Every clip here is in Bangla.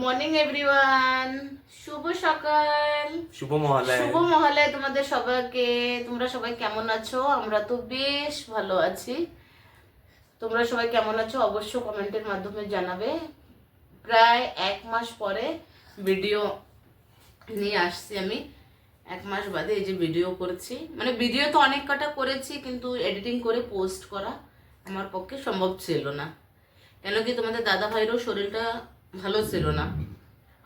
মর্নিং এভরিওয়ান, শুভ সকাল, শুভ মহালয়া। শুভ মহালয়া তোমাদের সবাইকে। তোমরা সবাই কেমন আছো? আমরা তো বেশ ভালো আছি। তোমরা সবাই কেমন আছো অবশ্য কমেন্টের মাধ্যমে জানাবে। প্রায় 1 মাস পরে ভিডিও নিয়ে আসছি আমি। 1 মাস বাদে এই যে ভিডিও করেছি, মানে ভিডিও তো অনেক কটা করেছি, কিন্তু এডিটিং করে পোস্ট করা আমার পক্ষে সম্ভব ছিল না। কেন কি তোমাদের দাদা ভাইয়েরও শরীরটা ভালো ছিল না,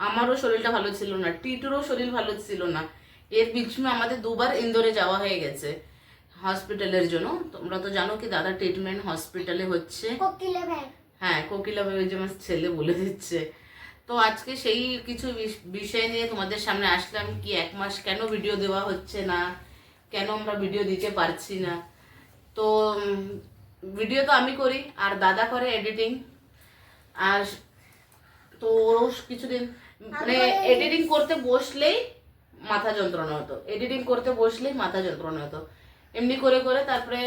আমারও শরীরটা ভালো ছিল না, টিটুরও শরীর ভালো ছিল না। এর পিছনে আমাদের 2বার ইন্দোরে যাওয়া হয়ে গেছে হসপিটালের জন্য। তোমরা তো জানো কি দাদা ট্রিটমেন্ট হসপিটালে হচ্ছে। হ্যাঁ, কোকিলা ভাই যে আমার ছেলে বলে দিচ্ছে। তো আজকে সেই কিছু বিষয় নিয়ে তোমাদের সামনে আসলাম, কি 1 মাস কেন ভিডিও দেওয়া হচ্ছে না, কেন আমরা ভিডিও দিতে পারছি না। তো ভিডিও তো আমি করি আর দাদা করে এডিটিং। আর তো কিছুদিন মানে এডিটিং করতে বসলেই মাথা যন্ত্রণা হতো, এমনি করে করে তারপরে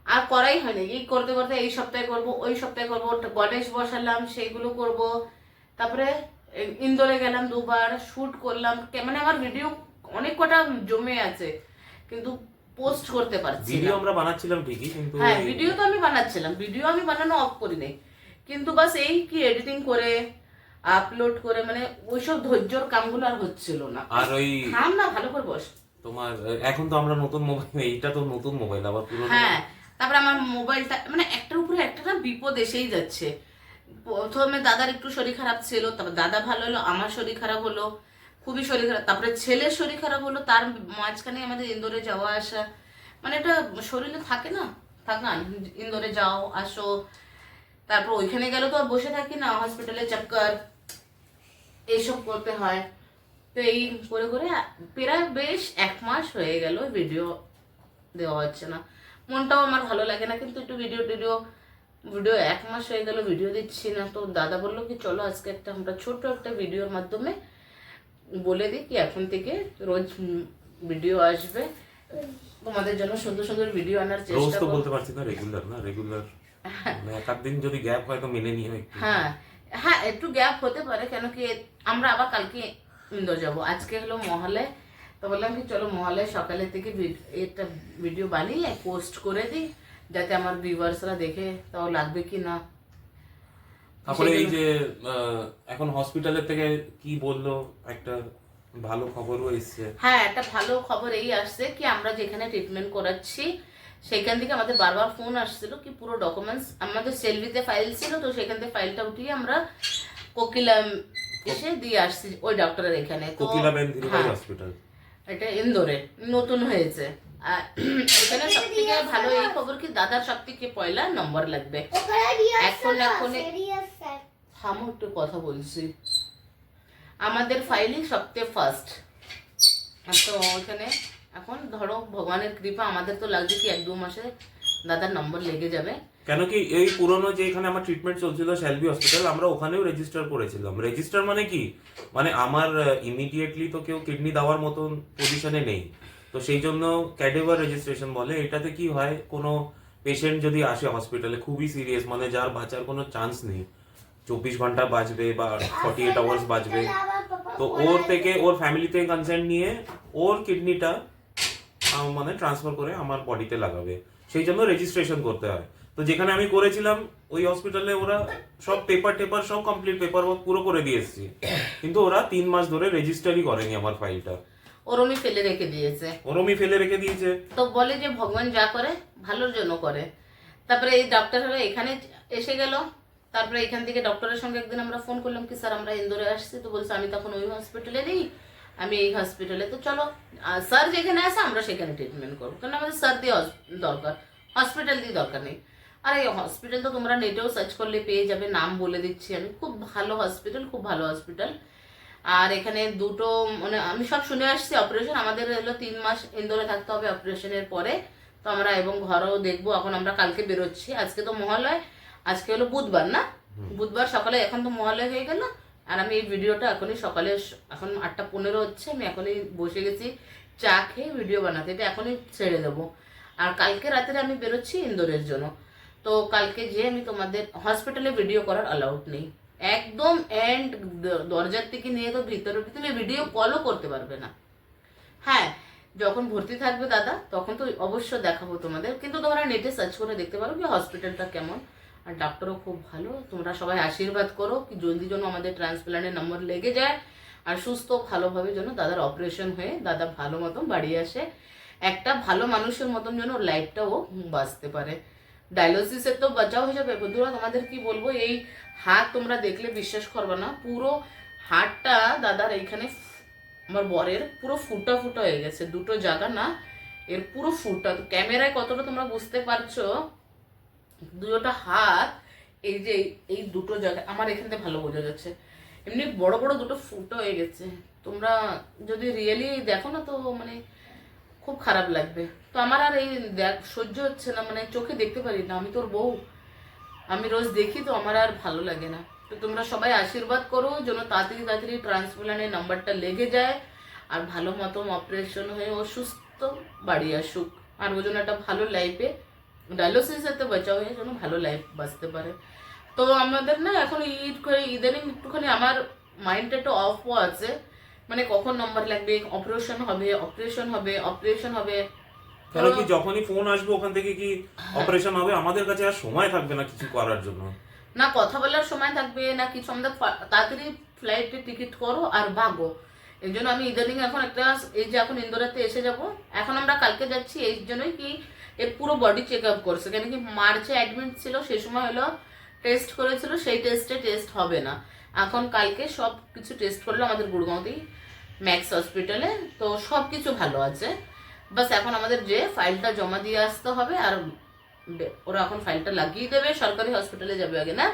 আর করাই হয়নি। এই করতে করতে এই সপ্তাহে করব, ওই সপ্তাহে করব, গণেশ বসালাম, সেইগুলো করব। তারপরে ইন্দোরে গেলাম, 2বার শুট করলাম। মানে আমার ভিডিও অনেক কটা জমে আছে, কিন্তু পোস্ট করতে পারছি না। ভিডিও আমরা বানাচ্ছিলাম ঠিকই, কিন্তু হ্যাঁ, ভিডিও তো আমি বানাচ্ছিলাম, ভিডিও আমি বানানো অফ করি নাই, কিন্তু বাস এই কি এডিটিং করে আপলোড করে মানে ওইসব ধৈর্যর কামগুলো আর হচ্ছিল না। আর ওই থাম না, ভালো করে বস। তোমার এখন তো আমরা নতুন মোবাইল, এইটা তো নতুন মোবাইল, আবার পুরনো। হ্যাঁ, তারপরে আমার মোবাইলটা মানে একটার উপরে একটা না বিপদ এসেই যাচ্ছে। প্রথমে দাদার একটু শরীর খারাপ ছিল, তারপর দাদা ভালো হলো, আমার শরীর খারাপ হলো, খুবই শরীর খারাপ, তারপরে ছেলের শরীর খারাপ হলো, তার মাঝখানে আমাদের ইন্দোরে যাওয়া আসা, মানে এটা শরীরে থাকে না, ইন্দোরে যাও আসো। তারপর ওইখানে গেলে তো আর বসে থাকি না, হসপিটালে চক্কর এইসব করতে হয়। তো এই করে করে প্রায় বেশ 1 মাস হয়ে গেল ভিডিও দেওয়া হচ্ছে না। মনটাও আমার ভালো লাগে না, কিন্তু একটু ভিডিও 1 মাস হয়ে গেল ভিডিও দিচ্ছি না। তো দাদা বললো কি চলো আজকে আমরা ছোট একটা ভিডিওর মাধ্যমে বলে দিই কি এখন থেকে রোজ ভিডিও আসবে, তোমাদের জন্য সুন্দর সুন্দর ভিডিও আনার রোজ চেষ্টা তো করব। বলতে পারছি না, রেগুলার এক আধ দিন যদি গ্যাপ হয় তো মেনে নিও একটু। হ্যাঁ হ্যাঁ, একটু গ্যাপ হতে পারে, কেন কি আমরা আবার কালকে ইন্দোর যাবো। আজকে হলো মহালয়, তো বললাম কি চলো মহালয় সকালে থেকে একটা ভিডিও বানিয়ে পোস্ট করে দিই, যাতে আমার ভিউয়ার্সরা দেখে তাও লাগবে কি না। তারপরে এই যে এখন হসপিটালের থেকে কি বললো, একটা ভালো খবরও এসছে। হ্যাঁ, একটা ভালো খবর এই আসছে কি আমরা যেখানে ট্রিটমেন্ট করাচ্ছি সেখান থেকে আমাদের বারবার ফোন আসছিল কি পুরো ডকুমেন্টস আমাদের সেলভিতে ফাইল ছিল, তো সেখান থেকে ফাইলটা উঠিয়ে আমরা কোকিলাম এসে দিয়ে আসছি ওই ডক্টরের এখানে। তো কোকিলাবেন ধীরুভাই হ্যাঁ, হসপিটাল, এটা ইন্দোরে নতুন হয়েছে। আর এখানে সব থেকে ভালো এই খবর কি দাদার সব থেকে পয়লা নম্বর লাগবে। এখন থামো, একটু কথা বলছি। আমাদের ফাইলই সবচেয়ে ফার্স্ট। তো ওখানে এখন ধরো ভগবানের কৃপা, আমাদের তো লাগছে কি 1-2 মাসে দাদার নম্বর লেগে যাবে। কেন কি এই পুরনো যে এখানে আমার ট্রিটমেন্ট চলছিল শেলবি হসপিটাল, আমরা ওখানেও রেজিস্টার করেছিলাম। রেজিস্টার মানে কি, মানে আমার ইমিডিয়েটলি তো কেউ কিডনি দেওয়ার মতন পজিশনে নেই, তো সেই জন্য ক্যাডেভার রেজিস্ট্রেশন বলে। এটাতে কি হয়, কোনো পেশেন্ট যদি আসে হসপিটালে খুবই সিরিয়াস, মানে যার বাঁচার কোনো চান্স নেই, 24 ঘন্টা বাঁচবে বা 48 আওয়ার্স বাঁচবে, তো ওর থেকে ওর ফ্যামিলি থেকে কনসেন্ট নিয়ে ওর কিডনিটা মানে ট্রান্সফার করে আমার বডিতে লাগাবে, সেই জন্য রেজিস্ট্রেশন করতে হয়। তো যেখানে আমি করেছিলাম ওই হসপিটালে ওরা সব পেপার সব কমপ্লিট পেপার ওয়ার্ক পুরো করে দিয়ে এসেছি, কিন্তু ওরা 3 মাস ধরে রেজিস্টারই করেনি আমার ফাইলটা, ওরমই ফেলে রেখে দিয়েছে। তো বলে যে ভগবান যা করে ভালোর জন্য করে। তারপরে এই ডক্টর হলো এখানে এসে গেল। তারপরে এখান থেকে ডক্টরের সঙ্গে একদিন আমরা ফোন করলাম কি স্যার আমরা ইন্দোরে আসছি, তো বলছে আমি তখন ওই হসপিটালে নেই, আমি এই হসপিটালে। তো চলো স্যার যেখানে আসে আমরা সেখানে ট্রিটমেন্ট করবো, কারণ আমাদের স্যার দিয়ে দরকার, হসপিটাল দিয়ে দরকার নেই। আর এই হসপিটাল তো তোমরা নেটেও সার্চ করলে পেয়ে যাবে, নাম বলে দিচ্ছি আমি, খুব ভালো হসপিটাল। আর এখানে দুটো মানে আমি সব শুনে আসছি অপারেশন আমাদের হলো 3 মাস ইন্দোরে থাকতে হবে অপারেশনের পরে। তো আমরা এবং ঘরেও দেখবো। এখন আমরা কালকে বেরোচ্ছি, আজকে তো মহালয়, আজকে হলো বুধবার না, বুধবার সকালে, এখন তো মহালয় হয়ে গেল। আর আমি এই ভিডিওটা এখনই সকালে, এখন 8:15 হচ্ছে, আমি এখনই বসে গেছি চা খেয়ে ভিডিও বানাতে, এটা এখনই ছেড়ে দেবো। আর কালকে রাতের আমি বেরোচ্ছি ইন্দোরের জন্য। তো কালকে যে আমি তোমাদের হসপিটালে ভিডিও করার অ্যালাউড নেই, একদম এন্ড দরজার থেকে নিয়ে তো ভিতরে তুমি ভিডিও কলও করতে পারবে না। হ্যাঁ, যখন ভর্তি থাকবে দাদা তখন তো অবশ্য দেখাবো তোমাদের, কিন্তু তোমরা নেটে সার্চ করে দেখতে পারো কি হসপিটালটা কেমন, আর ডাক্তারও খুব ভালো। তোমরা সবাই আশীর্বাদ করো কি জলদি যেন আমাদের ট্রান্সপ্লান্টের নম্বর লেগে যায়, আর সুস্থ ভালোভাবে যেন দাদার অপারেশন হয়ে দাদা ভালো মতন বাড়ি আসে, একটা ভালো মানুষের মতন যেন ওর লাইফটাও বাঁচতে পারে। ডায়ালিসিসের তো বাঁচাও হয়ে যাবে। বন্ধুরা তোমাদের কি বলবো, এই হাত তোমরা দেখলে বিশ্বাস করবে না, পুরো হাতটা দাদার এইখানে আমার বরের পুরো ফুটা ফুটা হয়ে গেছে, দুটো জায়গা না এর পুরো ফুটা। ক্যামেরায় কতটা তোমরা বুঝতে পারছো, দুটো হাত এই যে এই দুটো জায়গা আমার এখান থেকে ভালো বোঝা যাচ্ছে, এমনি বড় বড় দুটো ফুটো হয়ে গেছে। তোমরা যদি রিয়েলি দেখো না তো মানে খুব খারাপ লাগবে। তো আমার আর এই সহ্য হচ্ছে না, মানে চোখে দেখতে পারি না, আমি তোর বউ, আমি রোজ দেখি তো আমার আর ভালো লাগে না। তো তোমরা সবাই আশীর্বাদ করো যেন তাড়াতাড়ি তাড়াতাড়ি ট্রান্সপ্লান্টের নাম্বারটা লেগে যায়, আর ভালো মতো অপারেশন হয়ে ও সুস্থ বাড়ি আসুক, আর ও যেন একটা ভালো লাইফে ডায়ালিসিসের তো বাঁচাও হয়ে যেন ভালো লাইফ বাঁচতে পারে। তো আমাদের না এখন ইদানিং একটুখানি আমার মাইন্ডটা একটু অফও আছে, মানে কখন নাম্বার লাগবে, অপারেশন হবে অপারেশন হবে অপারেশন হবে। কেন কি যখনই ফোন আসবে ওখান থেকে কি অপারেশন হবে, আমাদের কাছে আর সময় থাকবে না কিছু করার জন্য, না কথা বলার সময় থাকবে না কিছু, আমাদের তাড়াতাড়ি ফ্লাইটে টিকিট করো আর ভাগো। এই জন্য আমি ইদানিং এখন একটা, এই যে এখন ইন্দোরাতে এসে যাব, এখন আমরা কালকে যাচ্ছি এই জন্যই কি এর পুরো বডি চেক আপ করছে, কেন কি মার্চে অ্যাডমিট ছিল, সেই সময় হলো টেস্ট করেছিল, সেই টেস্ট হবে না, এখন কালকে সব কিছু টেস্ট করলো আমাদের গুড়গাঁওতেই ম্যাক্স হসপিটালে, তো সব কিছু ভালো আছে। বাস এখন আমাদের যে ফাইলটা জমা দিয়ে আসতে হবে, আর ওরা এখন ফাইলটা লাগিয়ে দেবে, সরকারি হসপিটালে যাবে আগে না,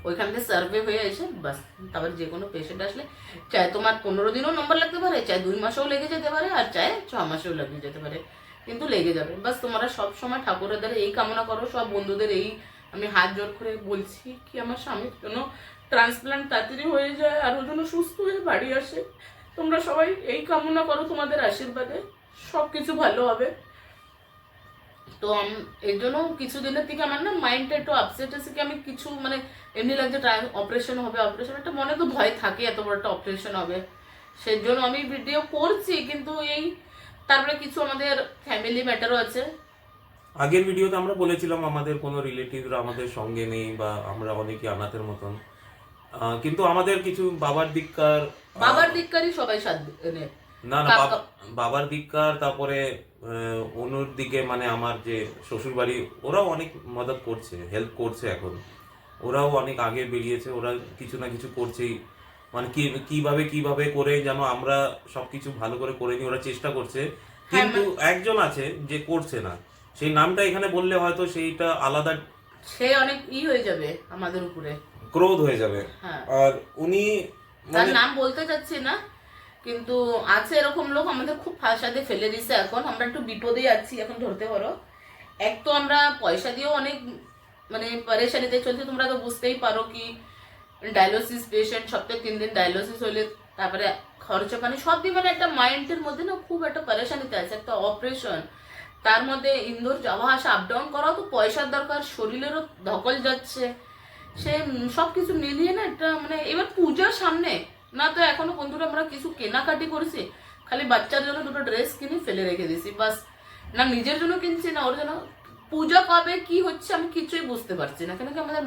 ওইখান থেকে সার্ভে হয়ে এসে বাস তারপর যে কোনো পেশেন্ট আসলে চাই তোমার 15 দিনও নম্বর লাগতে পারে, চাই 2 মাসেও লেগে যেতে পারে, আর চাই 6 মাসেও লেগে যেতে পারে, কিন্তু লেগে যাবে। বাস তোমরা সব সময় ঠাকুরের দ্বারা এই কামনা করো, সব বন্ধুদের এই আমি হাত জোর করে বলছি কি আমার স্বামীর জন্য ট্রান্সপ্লান্ট তাড়াতাড়ি হয়ে যায়, আর ও যেন সুস্থ হয়ে বাড়ি আসে। তোমরা সবাই এই কামনা করো, তোমাদের আশীর্বাদে সব কিছু ভালো হবে। তো এর জন্য কিছুদিনের থেকে আমার না মাইন্ডটা একটু আপসেট আছে, কি আমি কিছু মানে এমনি লাগছে অপারেশন হবে, অপারেশন একটা মনে তো ভয় থাকে, এত বড় একটা অপারেশন হবে, সেই জন্য আমি ভিডিও করছি, কিন্তু এই তারপরে কিছু আমাদের ফ্যামিলি ম্যাটারও আছে। আগের ভিডিওতে আমরা বলেছিলাম আমাদের কোনো রিলেটিভরা আমাদের সঙ্গে নেই, বা আমরা অনেকে অনাথের মতন, কিন্তু আমাদের কিছু বাবার দিককারই সবাই সাথ নেয়। না না বাবার দিককার, তারপরে অনুর দিকে মানে আমার যে শ্বশুর বাড়ি, ওরাও অনেক মদত করছে, হেল্প করছে, এখন ওরাও অনেক আগে বেরিয়েছে, ওরা কিছু না কিছু করছেই, মানে কিভাবে করে যেন আমরা সবকিছু ভালো করে নিই ওরা চেষ্টা করছে, কিন্তু একজন আছে যে করছে না, সেই নামটা এখানে বললে হয়তো সেইটা আলাদা, সে অনেক হয়ে যাবে আমাদের উপরে, ক্রোধ হয়ে যাবে, আর উনি তার নাম বলতে চাচ্ছি না, কিন্তু আছে এরকম লোক আমাদের খুব ফাঁসাতে ফেলে দিচ্ছে। এখন আমরা একটু বিপদে যাচ্ছি, এখন ধরতে পারো। এক তো আমরা পয়সা দিয়েও অনেক মানে পরেশানিতে চলছে, তোমরা তো বুঝতেই পারো কি ডায়ালিসিস পেশেন্ট সপ্তাহে 3 দিন ডায়ালিসিস হইলে তারপরে খরচা পানি সব দিয়ে, মানে একটা মাইন্ডের মধ্যে না খুব একটা পরেশানিতে আছে, একটা অপারেশন, তার মধ্যে ইন্দোর যাওয়া আসা আপ ডাউন করাও তো পয়সার দরকার, শরীরেরও ধকল যাচ্ছে, সে সব কিছু মিলিয়ে না একটা মানে এবার পূজার সামনে না, তো এখনো বন্ধুরা আমরা কিছু কেনাকাটি করেছি, খালি বাচ্চার জন্য 2টো ড্রেস কিনে ফেলে রেখে দিয়েছি বাস, না নিজের জন্য কিনছি না ওর জন্য। পূজা কবে কি হচ্ছে আমি কিছুই বুঝতে পারছি না, কেন কি আমাদের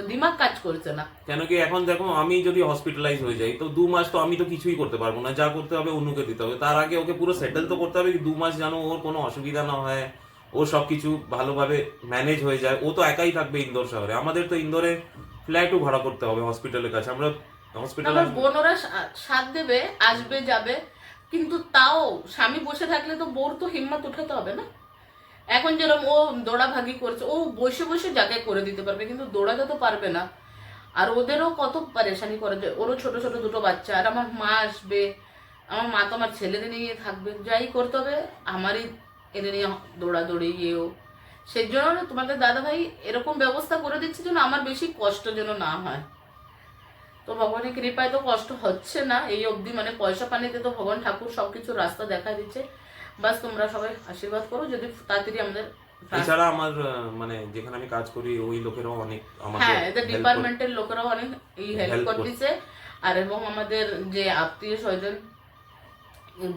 দিমাগ কাজ করছে না। কেন কি এখন দেখো আমি যদি হসপিটালাইজ হয়ে যাই তো 2 মাস তো আমি তো কিছুই করতে পারবো না, যা করতে হবে অনুকে দিতে হবে, তার আগে ওকে পুরো সেটেল তো করতে হবে, 2 মাস যেন ওর কোনো অসুবিধা না হয়, ও সবকিছু ভালোভাবে ম্যানেজ হয়ে যায়। ও তো একাই থাকবে ইন্দোর শহরে, আমাদের তো ইন্দোরে ফ্ল্যাটও ভাড়া করতে হবে হসপিটালের কাছে, আমরা হসপিটাল বোন ওরা সাথ দেবে আসবে যাবে, কিন্তু তাও স্বামী বসে থাকলে তো বোর তো হিম্মত উঠাতে হবে না। এখন যেরকম ও দৌড়াভাগি করছে, ও বসে বসে যাকে করে দিতে পারবে, কিন্তু দৌড়াতে তো পারবে না, আর ওদেরও কত পারেশানি করে যায়, ওরও ছোট ছোট 2টো বাচ্চা, আর আমার মা আসবে, আমার মা তো আমার ছেলেদের নিয়ে থাকবে, যাই করতে হবে আমারই এদের নিয়ে দৌড়াদৌড়ি ইয়েও, সেই জন্য তোমাদের দাদা ভাই এরকম ব্যবস্থা করে দিচ্ছে যেন আমার বেশি কষ্ট যেন না হয়। তো ভগবানের কৃপায় তো কষ্ট হচ্ছে না এই অবধি, মানে পয়সা পানিতে তো ভগবান ঠাকুর সবকিছু রাস্তা দেখা দিচ্ছে। বাস তোমরা সবাই আশীর্বাদ করো যদি তাড়াতাড়ি আমাদের এছাড়া আমার মানে যেখানে আমি কাজ করি ওই লোকেরাও অনেক আমাকে হ্যাঁ এদের help ডিপার্টমেন্টের লোকেরাও অনেক হেল্প help করতেছে। আর এবং আমাদের যে আত্মীয় স্বজন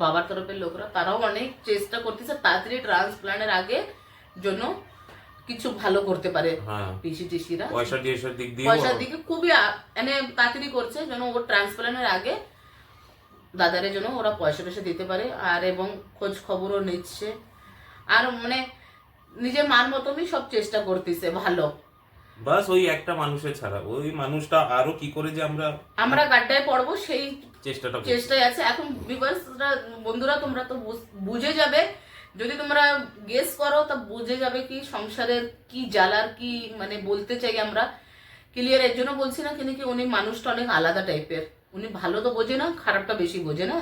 বাবার তরফের লোকরা তারাও অনেক চেষ্টা করতেছে তাড়াতাড়ি ট্রান্সপ্লান্টের আগে জন্য কিছু ভালো করতে পারে। হ্যাঁ পিসি টিসিরা পয়সার দিক দিয়ে পয়সার দিকে খুবই মানে তাড়াতাড়ি করছে যেন ওর ট্রান্সপ্লান্টের আগে দাদারের জন্য ওরা পয়সা টয়সা দিতে পারে। আর এবং খোঁজ খবরও নিচ্ছে আর মানে নিজের মান মতনই সব চেষ্টা করতেছে ভালো। বাস ওই একটা মানুষের ছাড়া ওই মানুষটা আরো কি করে যে আমরা গাড্ডায় পড়বো সেই চেষ্টাটা করছি। চেষ্টায় আছে। এখন ভিউয়ার্সরা বন্ধুরা তোমরা তো বুঝে যাবে, যদি তোমরা গেস করো তা বুঝে যাবে কি সংসারের কি জ্বালার কি মানে বলতে চাই আমরা ক্লিয়ার। এর জন্য বলছি না কিন্তু কি উনি মানুষটা অনেক আলাদা টাইপের, উনি ভালো তো বোঝে না খারাপটা বেশি বোঝে না।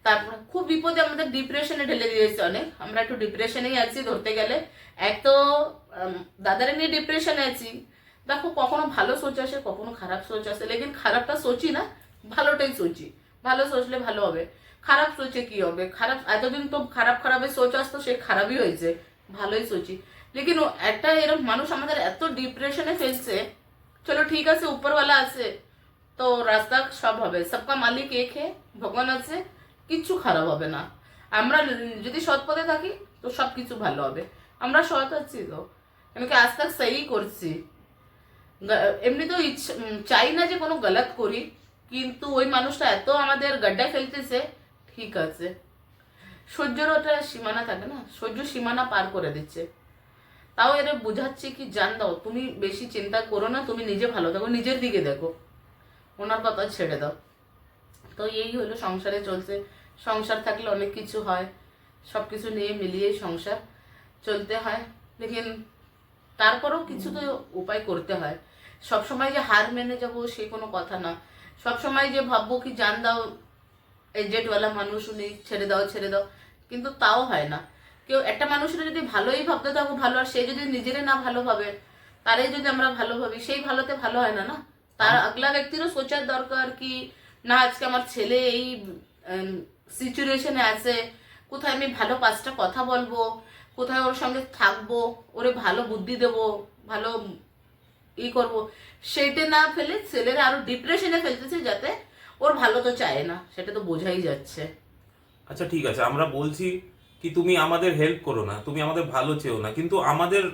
তারপর খুব বিপদে আমাদের ডিপ্রেশনে ঢেলে দিয়েছে অনেক, আমরা একটু ডিপ্রেশনেই আছি ধরতে গেলে। এক তো দাদারে নিয়ে ডিপ্রেশনে আছি, দেখো কখনো ভালো সোচ আসে কখনো খারাপ সোচ আসে, লেকিন খারাপটা সোচি না ভালোটাই সোচি, ভালো সোচলে ভালো হবে। খারাপ সোচে কি হবে, খারাপ এতদিন তো খারাপ খারাপের সোচ আসতো সে খারাপই হয়েছে, ভালোই সোচি। লেকিন একটা এরকম মানুষ আমাদের এত ডিপ্রেশনে ফেলছে, চলো ঠিক আছে উপরওয়ালা আছে তো রাস্তা সব হবে, সবকা মালিক এক হে, ভগবান আছে, কিচ্ছু খারাপ হবে না। আমরা যদি সৎ পথে থাকি তো সবকিছু ভালো হবে। আমরা সৎ আছি তো এমনকি আজ তাক সেই করছি, এমনি তো চাই না যে কোনো গলত করি, কিন্তু ওই মানুষটা এত আমাদের গাড্ডায় ফেলতেছে। ঠিক আছে সহ্যের ওটা সীমানা থাকে না, সহ্য সীমানা পার করে দিচ্ছে। তাও এরা বুঝাচ্ছে কি জান দাও তুমি বেশি চিন্তা করো না, তুমি নিজে ভালো থাকো, নিজের দিকে দেখো, ওনার কথা ছেড়ে দাও। তো এই হলো সংসারে চলছে, সংসার থাকলে অনেক কিছু হয়, সব কিছু নিয়ে মিলিয়েই সংসার চলতে হয়। লেকিন তারপরেও কিছু তো উপায় করতে হয়। সবসময় যে হার মেনে যাবো সে কোনো কথা না, সবসময় যে ভাববো কি জান দাও এজেটওয়ালা মানুষ উনি ছেড়ে দাও ছেড়ে দাও, কিন্তু তাও হয় না। কেউ একটা মানুষের যদি ভালোই ভাবতে থাকো ভালো, আর সে যদি নিজেরে না ভালো ভাবে তারাই যদি আমরা ভালো ভাবি সেই ভালোতে ভালো হয় না। না তার আগলা ব্যক্তিরও সোচার দরকার কি না আজকে আমার ছেলে এই সিচুয়েশনে আছে, কোথায় আমি ভালো পাঁচটা কথা বলবো, কোথায় ওর সঙ্গে থাকবো, ওরে ভালো বুদ্ধি দেবো, ভালো করবো, সেইটা না ফেলে ছেলেরা আরো ডিপ্রেশনে ফেলতেছে, যাতে ওর ভালো তো চায় না, সেটা তো বোঝাই যাচ্ছে। আচ্ছা ঠিক আছে আমরা বলছি কি তুমি আমাদের হেল্প করো না, তুমি আমাদের ভালো চেও না, কিন্তু আমাদের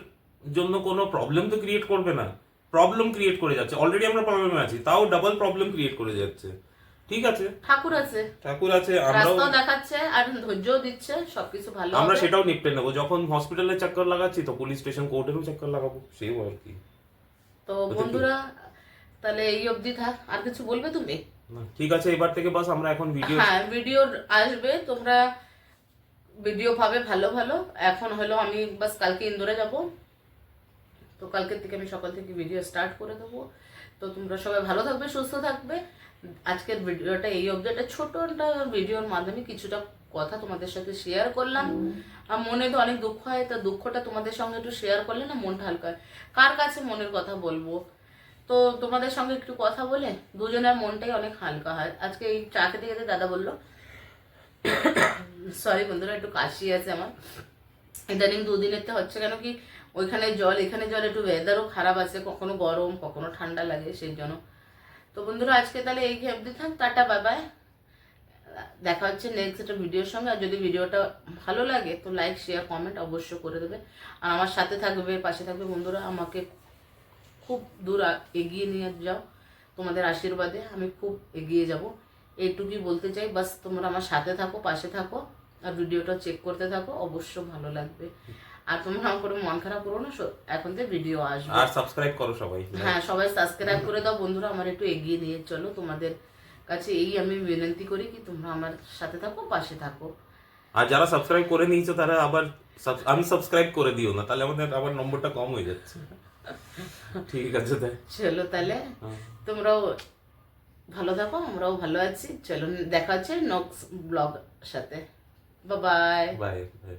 জন্য কোনো প্রবলেম তো ক্রিয়েট করবে না। প্রবলেম ক্রিয়েট করে যাচ্ছে, অলরেডি আমরা প্রবলেমে আছি তাও ডাবল প্রবলেম ক্রিয়েট করে যাচ্ছে। ঠিক আছে ঠাকুর আছে, ঠাকুর আছে, আমরাও রাস্তাও দেখাচ্ছে আর ধৈর্যও দিচ্ছে, সবকিছু ভালো আমরা হবে। সেটাও নিপটে নেবো। যখন হসপিটালে চক্কর লাগাচ্ছি তো পুলিশ স্টেশন কোর্টেরও চক্কর লাগাবো, সেই আর কি। তো বন্ধুরা তাহলে এই অবধি থাক, আর কিছু বলবে তুমি? না, ঠিক আছে এবার থেকে বাস আমরা এখন ভিডিও, হ্যাঁ ভিডিও আসবে, তোমরা ভিডিও পাবে ভালো ভালো। এখন হলো আমি বাস কালকে ইন্দোরে যাব, তো কালকের থেকে আমি সকাল থেকে ভিডিও স্টার্ট করে দেবো। তো তোমরা সবাই ভালো থাকবে সুস্থ থাকবে। আজকের ভিডিওটা এই অবধি, একটা ছোট একটা ভিডিওর মাধ্যমে কিছুটা কথা তোমাদের সাথে শেয়ার করলাম। আর মনে তো অনেক দুঃখ হয়, তা দুঃখটা তোমাদের সঙ্গে একটু শেয়ার করলে না মনটা হালকা হয়। কার কাছে মনের কথা বলবো, তো তোমাদের সঙ্গে একটু কথা বলে দুজনের মনটাই অনেক হালকা হয়। আজকে এই চা খেতে খেতে দাদা বললো, সরি বন্ধুরা একটু কাশি আছে আমার ইদানিং, দুদিনের তো হচ্ছে কেন কি ওইখানে জল এখানে জল, একটু ওয়েদারও খারাপ আছে, কখনো গরম কখনো ঠান্ডা লাগে সেই জন্য। তো বন্ধুরা আজকে তাহলে এই অবধি থাক, টাটা বাই বাই, দেখা হচ্ছে নেক্সট একটা ভিডিওর সঙ্গে। আর যদি ভিডিওটা ভালো লাগে তো লাইক শেয়ার কমেন্ট অবশ্য করে দেবে, আর আমার সাথে থাকবে পাশে থাকবে বন্ধুরা, আমাকে খুব দূর এগিয়ে নিয়ে যাও, তোমাদের আশীর্বাদে আমি খুব এগিয়ে যাব, এইটুকুই বলতে চাই। বাস তোমরা আমার সাথে থাকো পাশে থাকো আর ভিডিওটা চেক করতে থাকো, অবশ্য ভালো লাগবে। আর তোমরা আমার করে মন খারাপ করো না, এখন থেকে ভিডিও আসবে। আর সাবস্ক্রাইব করো সবাই। হ্যাঁ সবাই সাবস্ক্রাইব করে দাও বন্ধুরা, আমার একটু এগিয়ে নিয়ে চলো, তোমাদের কাছে এই আমি বিনতি করি কি তোমরা আমার সাথে থাকো পাশে থাকো। আর যারা সাবস্ক্রাইব করে নিয়েছো তারা আবার আনসাবস্ক্রাইব করে দিও না, তাহলে আমাদের আবার নম্বরটা কম হয়ে যাচ্ছে। ঠিক আছে তাই চলো তাহলে তোমরাও ভালো থাকো, আমরাও ভালো আছি। চলো দেখা হচ্ছে নেক্সট ব্লগ সাথে, বাই বাই। Bye bye.